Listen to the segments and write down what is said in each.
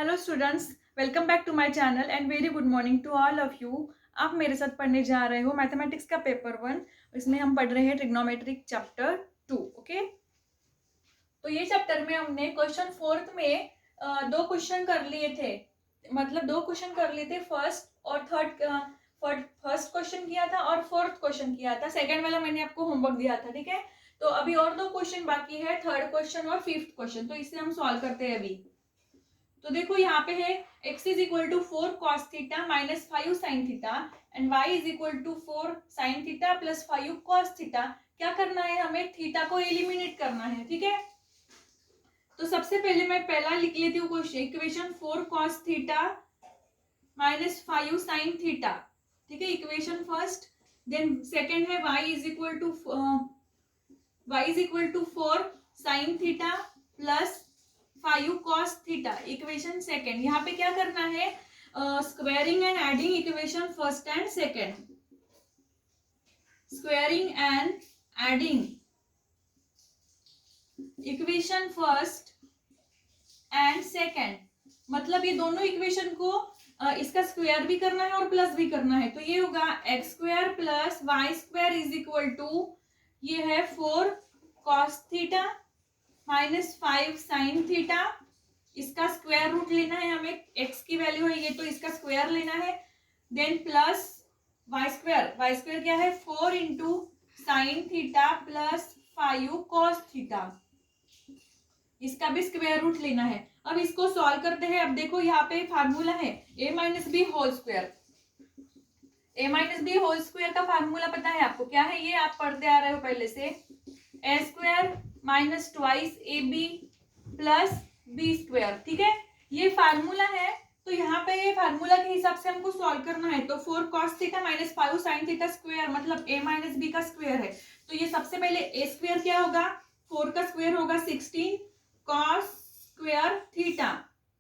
Hello students, welcome back to my channel and very good morning to all of you. आप मेरे साथ पढ़ने जा रहे हो मैथमेटिक्स का पेपर 1। इसमें हम पढ़ रहे हैं ट्रिग्नोमेट्रिक चैप्टर 2। ओके, तो ये चैप्टर में हमने क्वेश्चन फोर्थ में दो क्वेश्चन कर लिए थे। मतलब दो क्वेश्चन कर लिए थे, फर्स्ट और थर्ड। फर्स्ट क्वेश्चन किया था और फोर्थ क्वेश्चन किया था। सेकंड वाला मैंने आपको होमवर्क दिया था, ठीक है। तो अभी और दो क्वेश्चन बाकी है, थर्ड क्वेश्चन और फिफ्थ क्वेश्चन। तो इसे हम सॉल्व करते हैं अभी। तो देखो यहाँ पे है x is equal to 4 cos theta minus 5 sine theta and y is equal to 4 sine theta plus 5 cos theta. क्या करना है, हमें थीटा को एलिमिनेट करना है, ठीक है। तो सबसे पहले मैं पहला लिख लेती हूँ question, equation 4 cos theta minus 5 sine theta, ठीक है, इक्वेशन फर्स्ट। देन सेकेंड है y is equal to 4 sine theta plus 5 cos theta, equation second. यहाँ पे क्या करना है, squaring and adding equation first and second. Squaring and adding equation first and second, मतलब ये दोनों इक्वेशन को इसका स्क्वायर भी करना है और प्लस भी करना है। तो ये होगा x square plus y square is equal to, ये है 4 cos theta minus 5 sine theta. इसका स्क्वायर रूट लेना है हमें, x की वैल्यू है ये, तो इसका स्क्वायर लेना है। देन प्लस वाई स्क्वायर क्या है, 4 into sine theta plus 5 cos theta, इसका भी स्क्वायर रूट लेना है। अब इसको सॉल्व करते हैं। अब देखो यहाँ पे फार्मूला है a minus b whole square. a minus b whole square का फार्मूला पता है आपको, क्या है ये आप पढ़ते आ रहे हो पहले से, a square minus twice a b plus b square, ठीक है, ये फार्मूला है। तो यहाँ पे ये फार्मूला के हिसाब से हमको सॉल्व करना है। तो 4 cos theta minus 5 sin theta square मतलब a माइनस बी का स्क्वायर है। तो ये सबसे पहले a स्क्वायर क्या होगा, 4 का स्क्वायर होगा 16 cos square theta,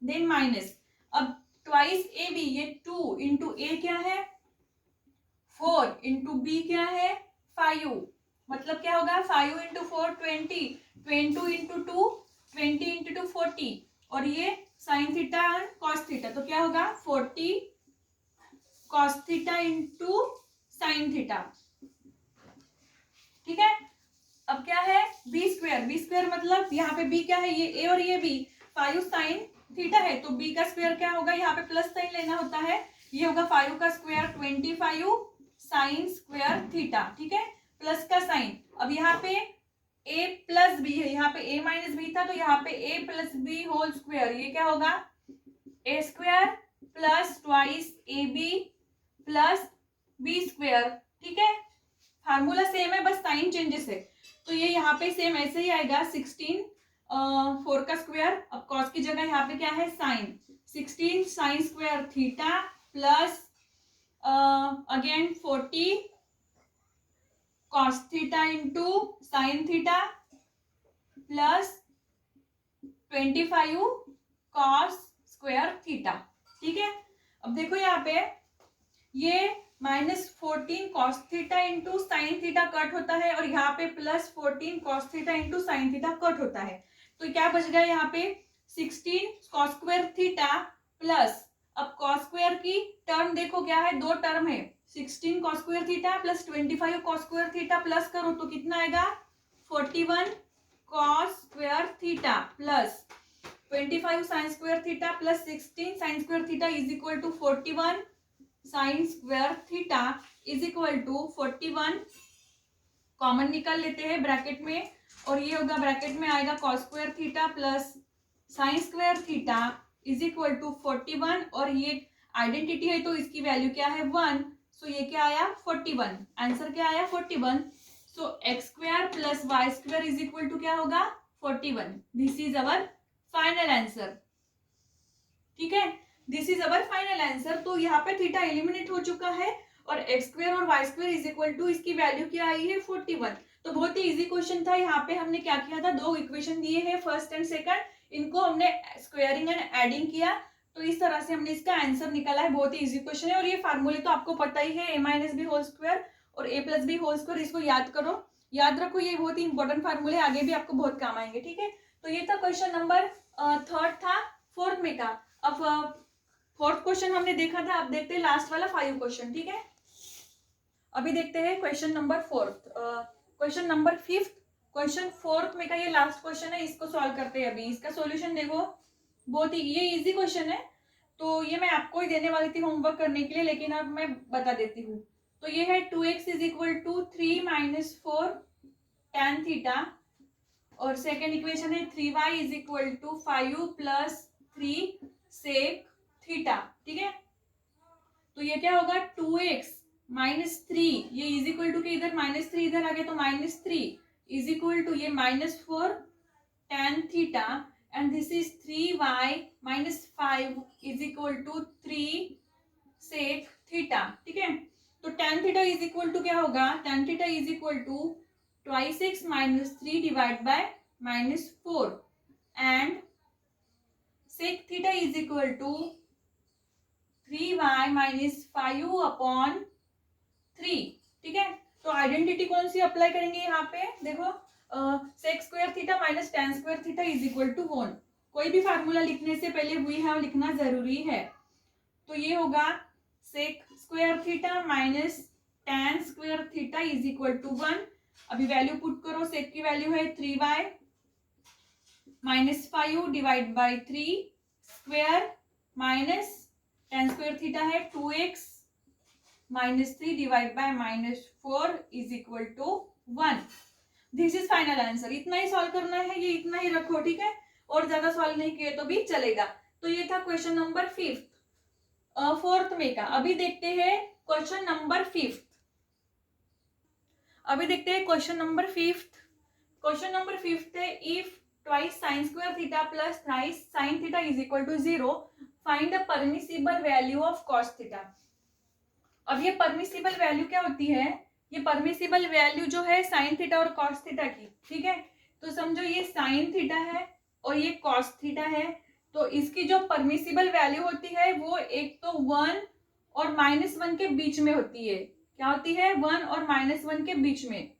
then minus, अब ट्वाइस ए बी, ये 2 इंटू ए क्या है 4 इंटू बी क्या है 5, मतलब क्या होगा 5 इंटू 4 20, 22 इंटू 2 20 इंटू 2 40, और ये साइन थीटा और कॉस थीटा, तो क्या होगा 40 cos theta into sine theta, ठीक है। अब क्या है बी स्क्वायर मतलब यहाँ पे बी क्या है, ये ए और ये बी, 5 साइन थीटा है तो बी का स्क्वायर क्या होगा, यहाँ पे प्लस साइन लेना होता है, ये होगा 5 का स्क्वायर 25 साइन स्क्वायर थीटा, ठीक है, प्लस का साइन। अब यहाँ पे a प्लस बी है, यहाँ पे a माइनस बी था तो यहाँ पे a plus b whole square, ये क्या होगा a square plus twice a b plus b square, ठीक है। फार्मूला सेम है, बस साइन चेंजेस है। तो ये यहाँ पे सेम ऐसे ही आएगा 16 4 का स्क्वायर, अब कॉस की जगह यहाँ पे क्या है sine, 16 sine square theta plus again 40 cos theta into sine theta plus 25 cos square theta, ठीक है। अब देखो यहाँ पे ये minus 14 cos theta into sine theta cut होता है और यहाँ पे plus 14 cos theta into sine theta cut होता है। तो क्या बच गया यहाँ पे 16 cos स्क्वायर थीटा प्लस, अब cos स्क्वायर की टर्म देखो क्या है, दो टर्म है, 16 cos square theta plus 25 cos square theta plus करो तो कितना आएगा 41 cos square theta plus 25 sine square theta plus 16 sine square theta is equal to 41 sine square theta is equal to 41, common निकाल लेते हैं ब्रैकेट में, और ये होगा ब्रैकेट में आएगा cos square theta plus sine square theta is equal to 41, और ये आइडेंटिटी है तो इसकी वैल्यू क्या है 1, सो ये क्या आया 41, आंसर क्या आया 41। So x square plus y square is equal to क्या होगा 41। This is our final answer, ठीक है, this is our final answer. तो यहाँ पे थीटा एलिमिनेट हो चुका है और एक्स स्क्वायर और y square is equal to, इसकी वैल्यू क्या आई है 41। तो बहुत ही इजी क्वेश्चन था। यहाँ पे हमने क्या किया था, दो इक्वेशन दिए हैं फर्स्ट एंड सेकंड, इनको हमने स्क्वायरिंग एंड एडिंग किया, तो इस तरह से हमने इसका आंसर निकाला है। बहुत ही इजी क्वेश्चन है और ये फार्मूले तो आपको पता ही है, a minus b whole square और a plus b whole square, इसको याद करो, याद रखो, ये बहुत ही इंपॉर्टेंट फार्मूले आगे भी आपको बहुत काम आएंगे, ठीक है। तो ये था क्वेश्चन नंबर थर्ड था फोर्थ में का। अब फोर्थ क्वेश्चन हमने देखा था, अब देखते हैं लास्ट वाला 5 क्वेश्चन, ठीक है। अभी देखते हैं question number 4, question number 5, question 4 में का ये लास्ट क्वेश्चन है, इसको सॉल्व करते हैं अभी। इसका सॉल्यूशन देखो, बहुत ही ये इजी क्वेश्चन है, तो ये मैं आपको ही देने वाली थी होमवर्क करने के लिए, लेकिन अब मैं बता देती हूँ। तो ये है 2x is equal to 3 minus 4 tan theta, और सेकेंड इक्वेशन है 3y is equal to 5 plus 3 sec theta, ठीक है। तो ये क्या होगा, 2x माइनस 3, ये इज इक्वल टू के इधर -3 इधर आ गया तो -3 इज इक्वल टू ये -4 tan theta, and this is 3y minus 5 is equal to 3 sec theta, ठीक है। तो tan theta is equal to क्या होगा, tan theta is equal to twice x minus 3 divide by -4, एंड sec theta is equal to 3y minus 5 upon 3, ठीक है। तो identity कौन सी अप्लाई करेंगे यहाँ पे, देखो sec square theta minus tan square theta is equal to 1। कोई भी फार्मूला लिखने से पहले वी हैव लिखना जरूरी है। तो ये होगा sec square theta minus tan square theta is equal to 1। अभी वैल्यू पुट करो, सेक की वैल्यू है 3y minus 5 divide by 3 square, minus tan square theta है 2x minus 3 divide by -4 is equal to 1। This is final answer. इतना ही solve करना है, ये इतना ही रखो, ठीक है, और ज्यादा सॉल्व नहीं किए तो भी चलेगा। तो ये था क्वेश्चन नंबर 4th में का। अभी देखते हैं क्वेश्चन नंबर 5th। अभी देखते हैं question number 5th। Question number 5th है, if twice sine square theta plus thrice sine theta is equal to 0, find the permissible value of cos theta. अब ये परमिसिबल वैल्यू क्या होती है, ये परमिसिबल वैल्यू जो है साइन थीटा और कॉस थीटा की, ठीक है। तो समझो ये साइन थीटा है और ये कॉस थीटा है, तो इसकी जो परमिसिबल वैल्यू होती है वो एक तो 1 और -1 के बीच में होती है। क्या होती है, 1 और -1 के बीच में।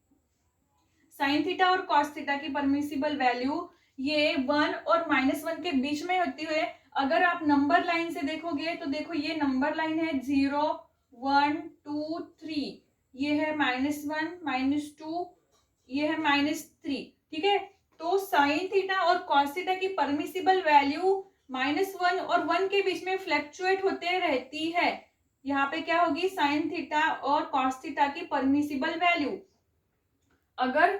साइन थीटा और कॉस थीटा की परमिसिबल वैल्यू ये 1 और -1 के बीच में होती है। अगर आप नंबर लाइन से देखोगे तो देखो ये नंबर लाइन है 0 1 2 3, ये है -1 -2, ये है -3, ठीक है। तो साइन थीटा और कॉस थीटा की परमिसिबल वैल्यू -1 और 1 के बीच में फ्लक्चुएट होते रहती है। यहाँ पे क्या होगी, साइन थीटा और कॉस थीटा की परमिसिबल वैल्यू, अगर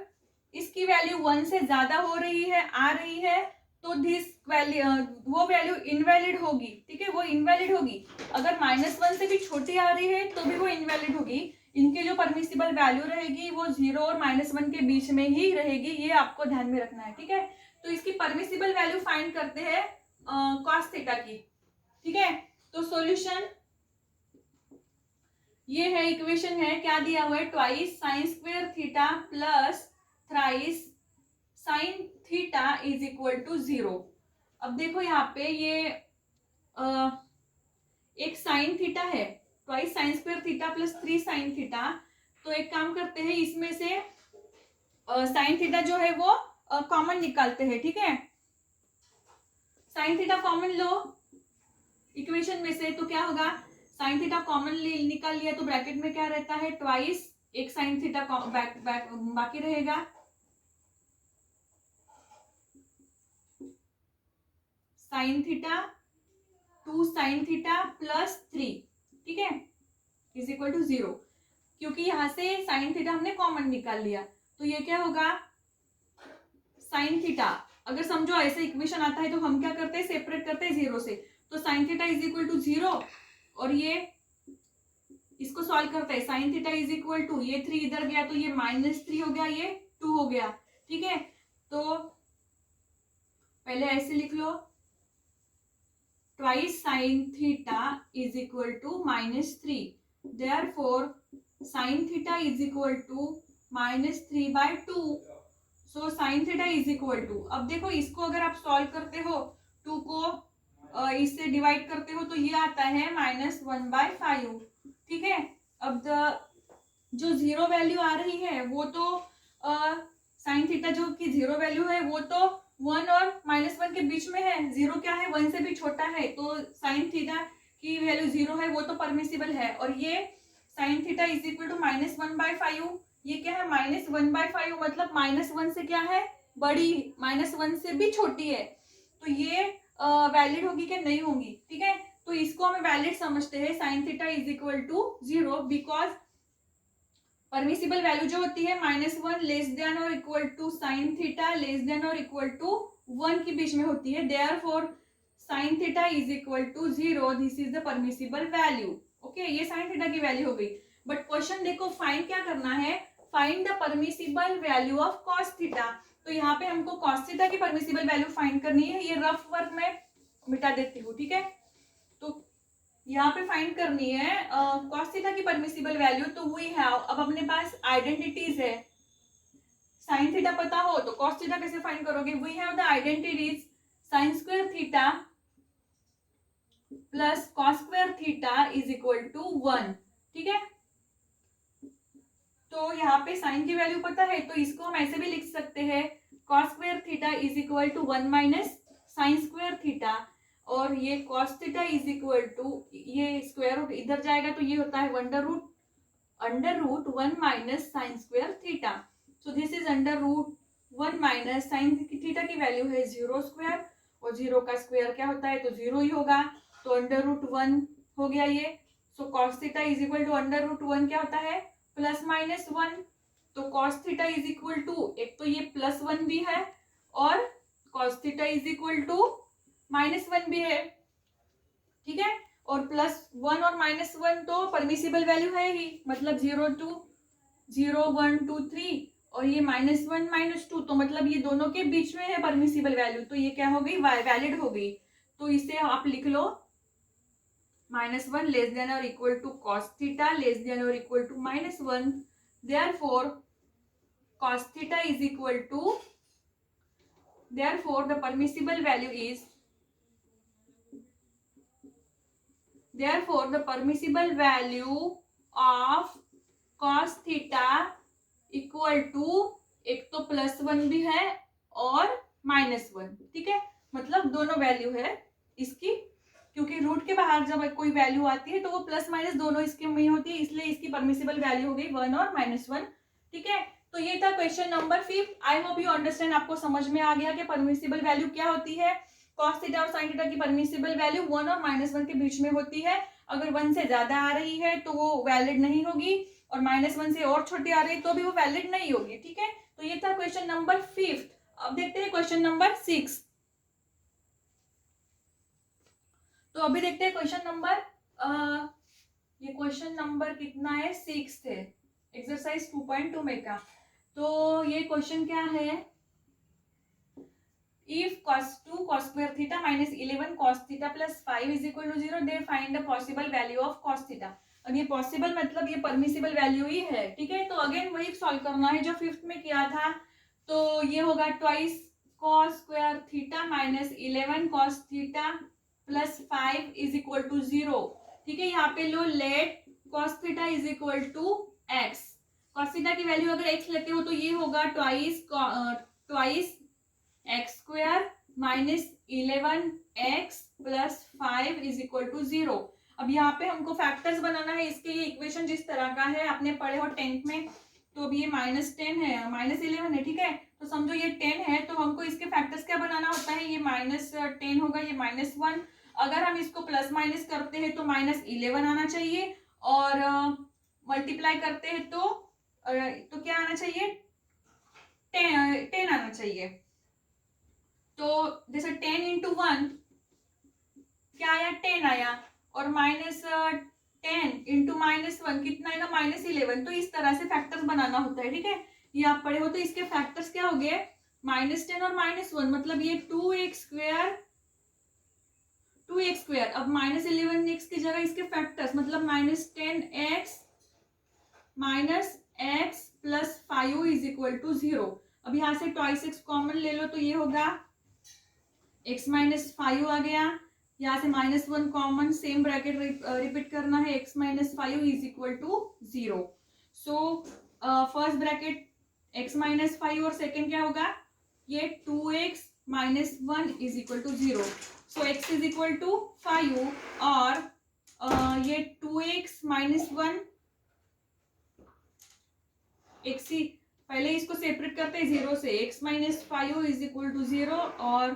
इसकी वैल्यू 1 से ज्यादा हो रही है, आ रही है, तो दिस वैल्यू वो वैल्यू इनवैलिड होगी, ठीक है, वो इनवैलिड होगी। अगर -1 से भी छोटी आ रही है तो भी वो इनवैलिड होगी। इनकी जो परमिसिबल वैल्यू रहेगी वो 0 और -1 के बीच में ही रहेगी, ये आपको ध्यान में रखना है, ठीक है। तो इसकी परमिसिबल वैल्यू फाइंड करते हैं कॉस थीटा की, ठीक है। तो सॉल्यूशन ये है, इक्वेशन है, क्या दिया हुआ है, twice sine square theta plus thrice sine theta is equal to 0। अब देखो यहाँ पे ये एक साइन थीटा है, twice sine square theta plus 3 sine theta. तो एक काम करते हैं, इसमें से साइन थीटा जो है वो कॉमन निकालते हैं, ठीक है। साइन थीटा कॉमन लो इक्वेशन में से, तो क्या होगा, साइन थीटा कॉमन निकाल लिया तो ब्रैकेट में क्या रहता है, ट्वाइस, एक साइन थीटा बाकी रहेगा, sine theta 2 sign theta plus 3, ठीक है, इज इक्वल टू 0। क्योंकि यहां से साइन थीटा हमने कॉमन निकाल लिया, तो ये क्या होगा, साइन थीटा, अगर समझो ऐसे इक्वेशन आता है तो हम क्या करते हैं, सेपरेट करते हैं 0 से। तो sine theta is equal to 0, और ये इसको सॉल्व करते हैं, sine theta is equal to, ये 3 इधर गया तो ये -3 हो गया, ये 2 हो गया, ठीक है। तो पहले ऐसे लिख लो, twice sine theta is equal to -3, therefore sine theta is equal to -3/2। So sine theta is equal to, अब देखो इसको अगर आप सॉल्व करते हो, 2 को इससे डिवाइड करते हो तो ये आता है -1/5, ठीक है। अब जो 0 वैल्यू आ रही है वो तो साइन थीटा जो कि 0 वैल्यू है वो तो 1 और -1 के बीच में है, 0 क्या है 1 से भी छोटा है, तो साइन थीटा की वैल्यू 0 है, वो तो परमिसिबल है। और ये sine theta is equal to -1/5, ये क्या है -1/5, मतलब -1 से क्या है बड़ी, -1 से भी छोटी है, तो ये वैलिड होगी क्या नहीं होगी, ठीक है। तो इसको हमें वैलिड समझते हैं, sine theta is equal to 0, because permissible value जो होती है -1 लेस देन और equal to sine theta less than और इक्वल टू 1 के बीच में होती है, therefore sine theta is equal to 0, this is the permissible value. Okay, ये साइन थीटा की वैल्यू हो गई। बट क्वेश्चन देखो, फाइंड क्या करना है, find the permissible value of cos theta. तो यहाँ पे हमको कॉस थीटा की परमिसिबल वैल्यू फाइंड करनी है, ये रफ वर्क में मिटा देती हूँ, ठीक है। तो यहाँ पे फाइंड करनी है कॉस थीटा की परमिसिबल वैल्यू, तो वी हैव, अब अपने पास आइडेंटिटीज है, साइन थीटा पता हो तो कॉस थीटा कैसे फाइंड करोगे, we have the identities sine square theta plus cos square theta is equal to 1, ठीक है। तो यहाँ पे साइन की वैल्यू पता है, तो इसको हम ऐसे भी लिख सकते हैं, cos square theta is equal to 1 minus sine square theta, और ये cos theta is equal to, ये स्क्वायर रूट इधर जाएगा तो ये होता है under root 1 minus sine square theta. So this is under root 1 minus sine theta की वैल्यू है 0 स्क्वायर, और 0 का स्क्वायर क्या होता है, तो 0 ही होगा, तो अंडर रूट 1 हो गया ये। So cos theta is equal to under root 1 क्या होता है +-1, तो cos theta is equal to, एक तो ये +1 भी है और cos theta is equal to -1 भी है, ठीक है। और +1 और -1 तो परमिसिबल वैल्यू है ही, मतलब 0 2 0 1 2 3, और ये -1 -2, तो मतलब ये दोनों के बीच में है परमिसिबल वैल्यू, तो ये क्या हो गई वैलिड हो गई। तो इसे आप लिख लो -1 लेस देन और equal to cos theta less than और equal to -1, therefore cos theta is equal to, therefore the permissible value is, therefore the permissible value of cos theta equal to, एक तो +1 भी है और -1, ठीक है, मतलब दोनों वैल्यू है इसकी, क्योंकि रूट के बाहर जब कोई वैल्यू आती है तो वो प्लस माइनस दोनों इसके में होती है, इसलिए इसकी परमिसिबल वैल्यू हो गई 1 और -1, ठीक है। तो ये था question number 5। I hope you understand, आपको समझ में आ गया कि परमिसिबल वैल्यू क्या होती है। कॉस थीटा और साइन थीटा की परमिसिबल वैल्यू 1 और -1 के बीच में होती है, अगर 1 से ज्यादा आ रही है तो वो वैलिड नहीं होगी, और -1 से और छोटी आ रही है तो भी वो वैलिड नहीं होगी, ठीक है। तो ये था क्वेश्चन नंबर 5। अब देखते हैं क्वेश्चन नंबर 6। तो अभी देखते हैं क्वेश्चन नंबर, ये क्वेश्चन नंबर कितना है, 6 है, एक्सरसाइज 2.2 में का। तो ये क्वेश्चन क्या है, if cos 2 cos square theta minus 11 cos theta plus 5 is equal to 0, they find the possible value of cos theta। अब ये पॉसिबल मतलब ये परमिसिबल वैल्यू ही है, ठीक है। तो अगेन वही सॉल्व करना है जो 5th में किया था, तो ये होगा twice cos square theta minus 11 cos theta plus 5 is equal to 0, ठीक है। यहाँ पे लो let cos theta is equal to x, cos theta की वैल्यू अगर x लेते हो तो ये होगा twice x square minus 11x plus 5 is equal to 0। अब यहाँ पे हमको फैक्टर्स बनाना है इसके, ये इक्वेशन जिस तरह का है आपने पढ़े हो 10th में, तो अब ये -10 है -11 है, ठीक है। तो समझो ये 10 है, तो हमको इसके फैक्टर्स क्या बनाना होता है, ये -10 होगा, ये -1, अगर हम इसको प्लस माइनस करते हैं तो -11 आना चाहिए, और मल्टीप्लाई करते हैं तो क्या आना चाहिए, 10 आना चाहिए। तो जैसे 10 इंटू 1 क्या आया, 10 आया, और -10 इंटू -1 कितना आएगा, -11। तो इस तरह से फैक्टर्स बनाना होता है, ठीक है। ये आप पढ़े हो, तो इसके फैक्टर्स क्या हो गए, -10 और -1, मतलब ये 2x स्क्वायर, अब -11x की जगह इसके फैक्टर्स, मतलब -10x minus x plus 5 is equal to 0। अब यहाँ से ट्वाइस x कॉमन ले लो, तो ये होगा x माइनस 5 आ गया, यहाँ से -1 कॉमन, सेम ब्रैकेट रिपीट करना है, x minus 5 is equal to 0। So first bracket x minus 5 और सेकेंड क्या होगा, ये 2x -1 is equal to 0। So x is equal to 5 और ये 2x -1 x ही पहले इसको सेपरेट करते हैं 0 से। x -5 इज इक्वल टू 0 और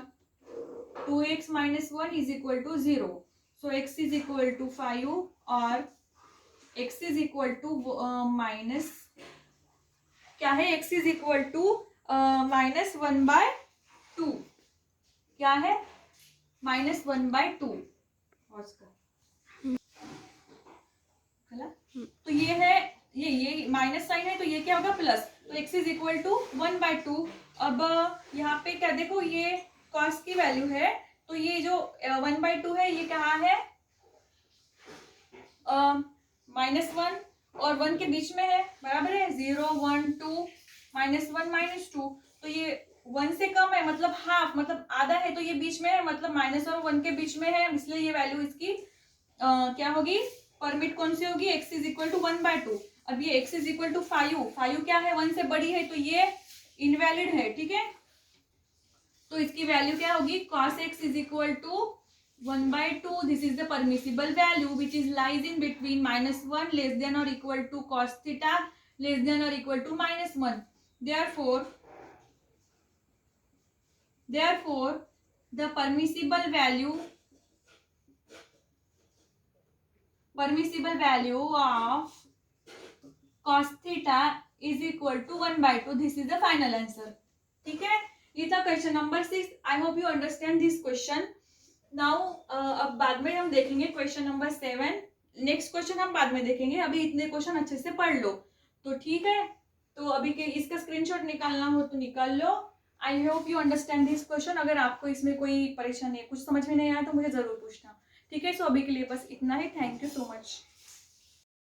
2x -1 is equal to 0। So x is equal to 5 और x is equal to minus क्या है, x इज इक्वल टू -1/2 क्या है, -1/2। तो ये है, ये माइनस साइन है तो ये क्या होगा प्लस, तो x इज इक्वल टू 1/2। अब यहाँ पे क्या देखो, ये कॉस की वैल्यू है तो ये जो 1/2 है ये कहाँ है, -1 और 1 के बीच में है, बराबर है 0 1 2 -1 -2। तो ये 1 से कम है मतलब हाफ, मतलब आधा है, तो ये बीच में है मतलब माइनस और 1 के बीच में है, इसलिए ये वैल्यू इसकी क्या होगी, परमिट कौन सी होगी, x इज इक्वल टू 1/2। अब ये x इज इक्वल टू 5 क्या है, 1 से बड़ी है तो ये इनवैलिड है, ठीक है। तो इसकी वैल्यू क्या होगी, cos x is equal to 1/2। This is the permissible value which is lies in between -1 less than और equal to cos theta less than और equal to -1। therefore the permissible value of cos theta is equal to 1/2। This is the final answer, ठीक है। ये था question number 6। I hope you understand this question. Now अब बाद में हम देखेंगे क्वेश्चन नंबर 7। नेक्स्ट क्वेश्चन हम बाद में देखेंगे, अभी इतने क्वेश्चन अच्छे से पढ़ लो तो ठीक है। तो अभी के इसका स्क्रीनशॉट निकालना हो तो निकाल लो। I hope you understand this question. अगर आपको इसमें कोई परेशानी है, कुछ समझ में नहीं आया तो मुझे जरूर पूछना, ठीक है। सो अभी के लिए बस इतना ही। Thank you so much.